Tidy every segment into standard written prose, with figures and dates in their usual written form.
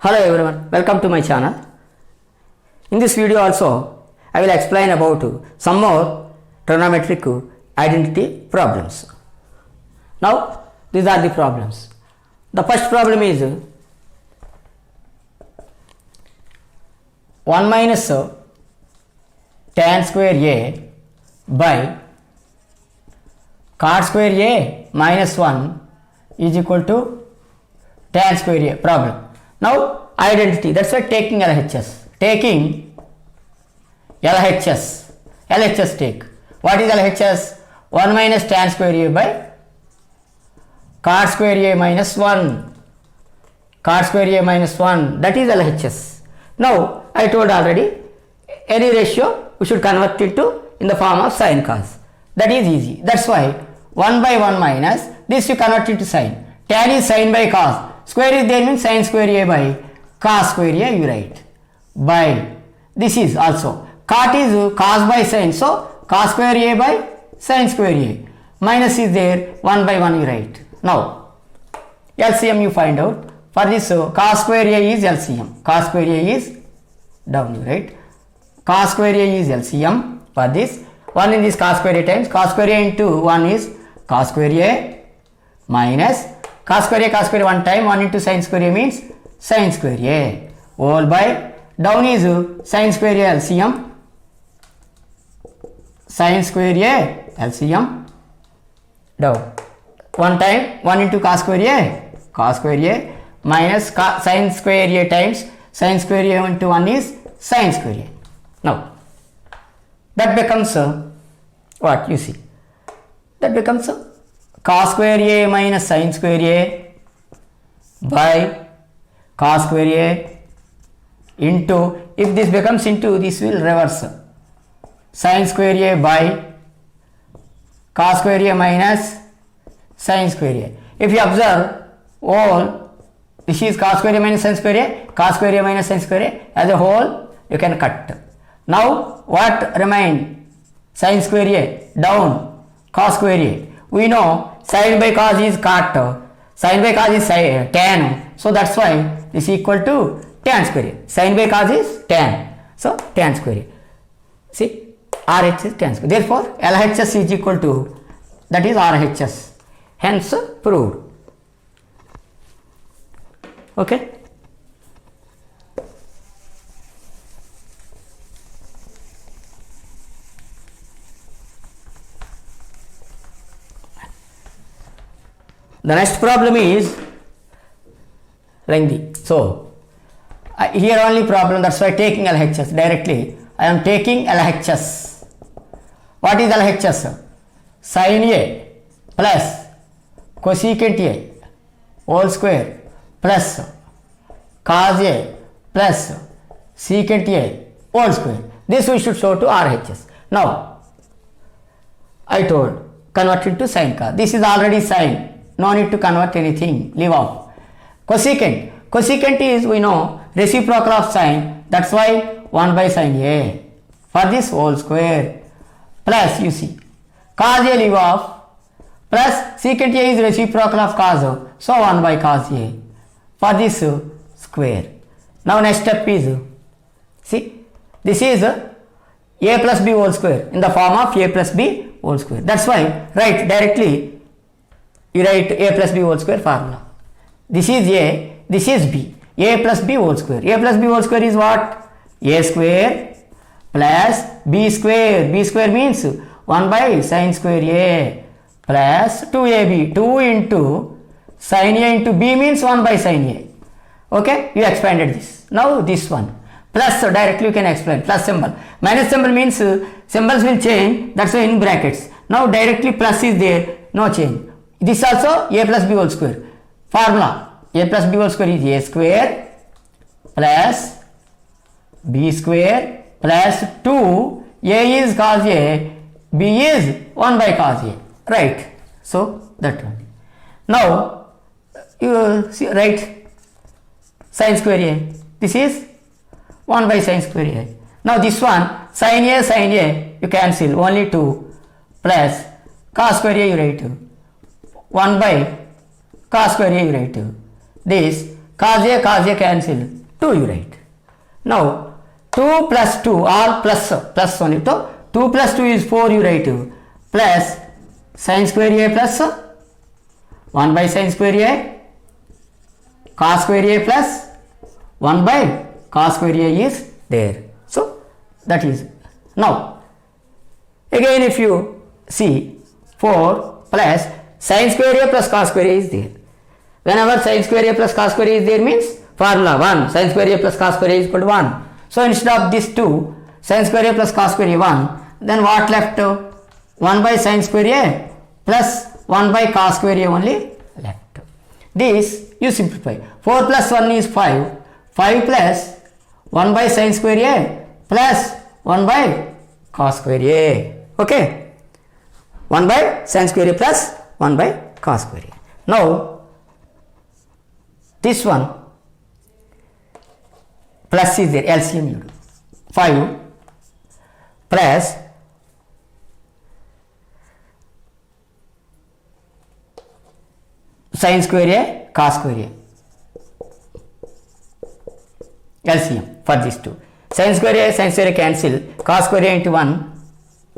Hello everyone, welcome to my channel. In this video also, I will explain about some more trigonometric identity problems. Now, these are the problems. The first problem is 1 minus tan square A by cot square A minus 1 is equal to tan square A problem. Now, identity, that's why taking LHS. Taking LHS take. What is LHS? 1 minus tan square A by cot square A minus 1. Cot square A minus 1, that is LHS. Now, I told already, any ratio we should convert it to in the form of sin cos. That is easy. That's why 1 by 1 minus, this you convert it to sin. Tan is sin by cos. Square is there means sin square A by cos square A you write. By, this is also, cot is cos by sin. So, cos square A by sin square A. Minus is there, 1 by 1 you write. Now, LCM you find out. For this cos square A is LCM. Cos square A is down you write. Cos square A is LCM for this. 1 in this cos square A times cos square A into 1 is cos square A minus cos square A 1 time 1 into sin square A means sin square A whole by down is sin square A LCM, sin square A LCM down 1 time 1 into cos square A minus sin square A times sin square A into 1 is sin square A. Now that becomes what you see, that becomes cos square A minus sin square A by cos square A into, if this becomes into, this will reverse, sin square A by cos square A minus sin square A. If you observe all, this is cos square A minus sin square A, cos square A minus sin square A, as a whole you can cut. Now what remain? Sin square A down, cos square A. We know sin by cos is cot, sin by cos is tan, so that's why this is equal to tan square A. Sin by cos is tan, so tan square A. See, RHS is tan square. Therefore, LHS is equal to, that is RHS. Hence, proved. Okay. The next problem is lengthy. So, here only problem, that's why taking LHS directly. I am taking LHS. What is LHS? Sin A plus cosecant A whole square plus cos A plus secant A whole square. This we should show to RHS. Now, I told convert it to sin cos. This is already sin. No need to convert anything, leave off. Cosecant is, we know, reciprocal of sin, that's why 1 by sin A for this whole square plus, you see, cos A leave off plus secant A is reciprocal of cos, so 1 by cos A for this square. Now next step is, see, this is A plus B whole square in the form of A plus B whole square. That's why write directly, you write A plus B whole square formula. This is A, this is B. A plus B whole square. A plus B whole square is what? A square plus B square. B square means 1 by sin square A plus 2AB. 2 into sin A into B means 1 by sin A. Okay, you expanded this. Now this one. Plus, directly you can explain. Plus symbol. Minus symbol means symbols will change. That's why in brackets. Now directly plus is there. No change. This also A plus B whole square. Formula, A plus B whole square is A square plus B square plus 2. A is cos A, B is 1 by cos A. Right. So, that one. Now, you see, write sin square A. This is 1 by sin square A. Now, this one, sin A, you cancel, only 2 plus cos square A you write 1 by cos square A you write. This cos A cancel, 2 you write. Now 2 plus 2, all plus only, so 2 plus 2 is 4 you write, plus sin square A plus 1 by sin square A, cos square A plus 1 by cos square A is there. So that is. Now again if you see 4 plus sin square A plus cos square A is there. Whenever sin square A plus cos square A is there means formula 1 sin square A plus cos square A is equal to 1. So instead of this 2 sin square A plus cos square A 1, then what left? 1 by sin square A plus 1 by cos square A only left. This you simplify. 4 plus 1 is 5. 5 plus 1 by sin square A plus 1 by cos square A. Okay. 1 by sin square A plus 1 by cos square A. Now this one plus is there, LCM you do. 5 plus sin square A cos square A, LCM for these two. Sin square A cancel, cos square A into 1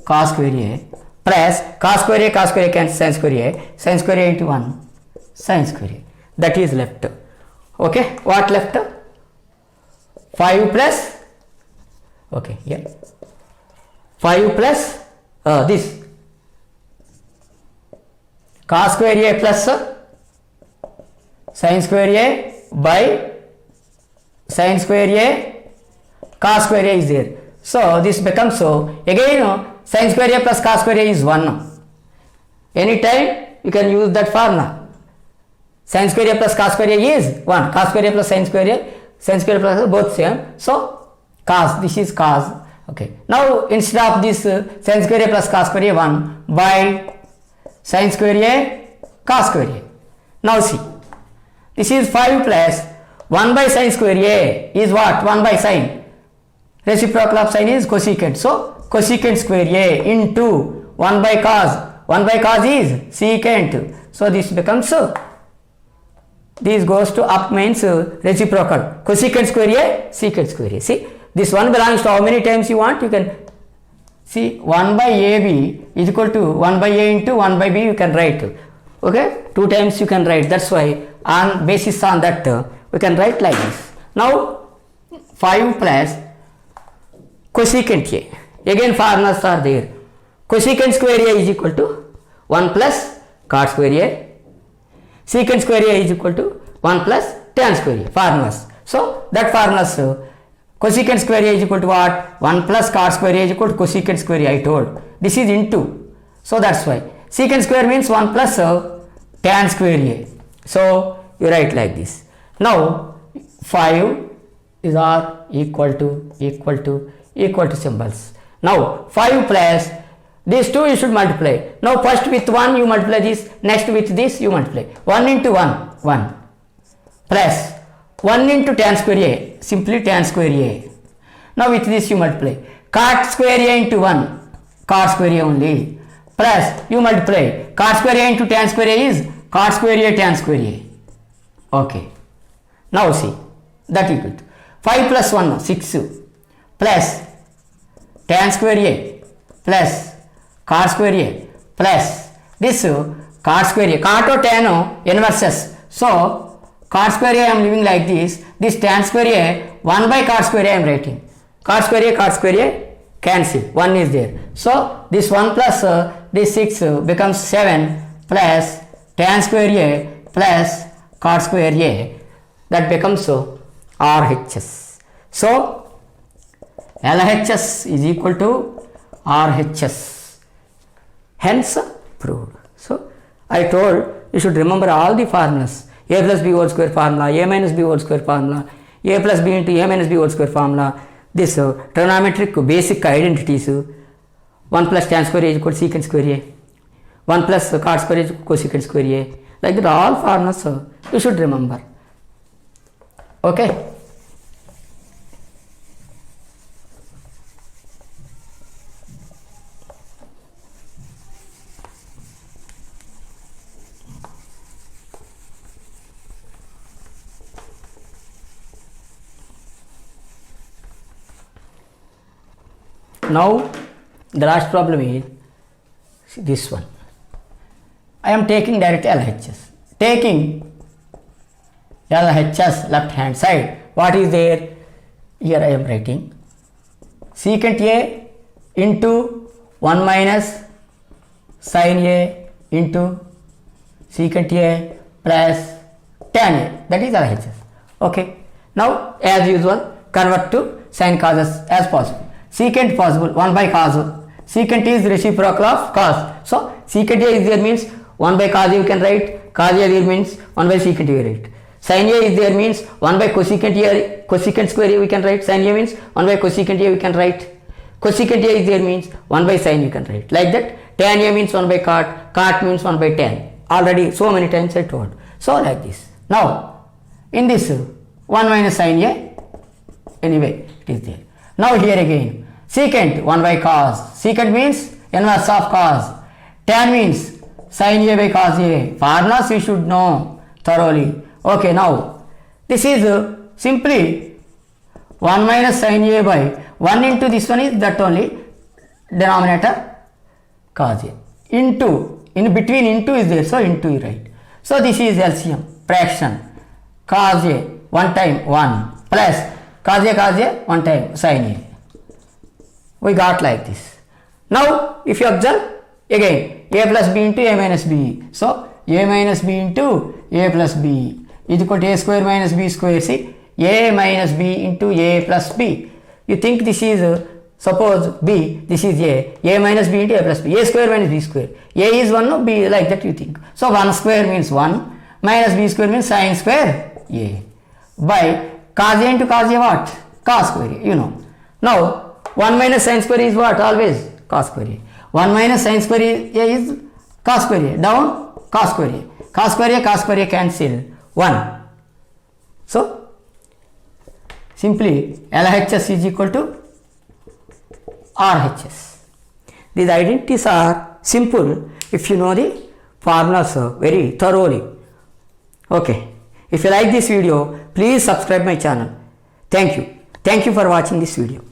cos square A plus cos square A cancel sin square A into 1 sin square A. That is left. Okay, what left? 5 plus, okay, here 5 plus this cos square A plus sin square A by sin square A cos square A is there. So this becomes, so again sin square A plus cos square A is 1. Anytime you can use that formula. Sin square A plus cos square A is 1. Cos square A plus sin square plus both same. So cos, this is cos. Okay. Now instead of this sin square A plus cos square A 1 by sin square A cos square A. Now see, this is 5 plus 1 by sin square A is what? 1 by sin. Reciprocal of sin is cosecant. So cosecant square A into 1 by cos. 1 by cos is secant. So this becomes, this goes to up means reciprocal. Cosecant square A, secant square A. See, this one belongs to how many times you want? You can see 1 by AB is equal to 1 by A into 1 by B you can write. Okay, 2 times you can write. That's why on basis on that we can write like this. Now 5 plus cosecant A. Again formulas are there. Cosecant square A is equal to 1 plus cot square A. Secant square A is equal to 1 plus tan square A. Formulas. So that formulas, cosecant square A is equal to what? 1 plus cot square A is equal to cosecant square A, I told. This is into. So that's why. Secant square means 1 plus tan square A. So you write like this. Now 5 is are equal to symbols. Now 5 plus these two you should multiply. Now first with 1 you multiply this, next with this you multiply. 1 into 1 plus 1 into tan square A, simply tan square A. Now with this you multiply. Cot square A into 1, cot square A only, plus you multiply. Cot square A into tan square A is cot square A tan square A. Okay. Now see, that equal to 5 plus 1, 6 plus tan square A plus cot square A plus this cot square A, cot or tan inverses. So cot square A I am leaving like this. This tan square A 1 by cot square A I am writing. Cot square A cancel. 1 is there. So this 1 plus this 6 becomes 7 plus tan square A plus cot square A. That becomes RHS. So LHS is equal to RHS. Hence proved. So I told you should remember all the formulas. A plus B whole square formula, A minus B whole square formula, A plus B into A minus B whole square formula. This trigonometric basic identities. 1 plus tan square A is equal to secant square A. 1 plus cot square A is equal to cosecant square A. Like that all formulas you should remember. Okay. Now the last problem is this one. I am taking direct LHS. Taking LHS left hand side. What is there? Here I am writing secant A into 1 minus sin A into secant A plus tan A. That is LHS. Okay. Now as usual convert to sin cos as possible. Secant possible 1 by cos. Secant is reciprocal of cos. So secant A is there means 1 by cos A you can write. Cos A there means 1 by secant A you write. Sin A is there means 1 by cosecant A, cosecant square A we can write. Sin A means 1 by cosecant A we can write. Cosecant A is there means 1 by sin you can write. Like that. Tan A means 1 by cot. Cot means 1 by tan. Already so many times I told. So like this. Now in this 1 minus sin A, anyway it is there. Now here again secant 1 by cos. Secant means inverse of cos. Tan means sin A by cos A. Formulas we should know thoroughly. Okay, now this is simply 1 minus sin A by 1 into this one is that only denominator cos A. Into, in between into is there, so into you write. So this is LCM, fraction, cos A 1 time 1 plus cos A 1 time sin A. We got like this. Now if you observe again A plus B into A minus B. So A minus B into A plus B is equal to A square minus B square. See, A minus B into A plus B. You think this is suppose B, this is A minus B into A plus B. A square minus B square. A is 1, no, B like that you think. So 1 square means 1 minus B square means sin square A by cos A into cos A what? Cos square A, you know. Now 1 minus sin square is what? Always cos square A. 1 minus sin square A is cos square A. Down cos square A. Cos square A cancel 1. So simply LHS is equal to RHS. These identities are simple if you know the formulas very thoroughly. Okay. If you like this video, please subscribe my channel. Thank you. Thank you for watching this video.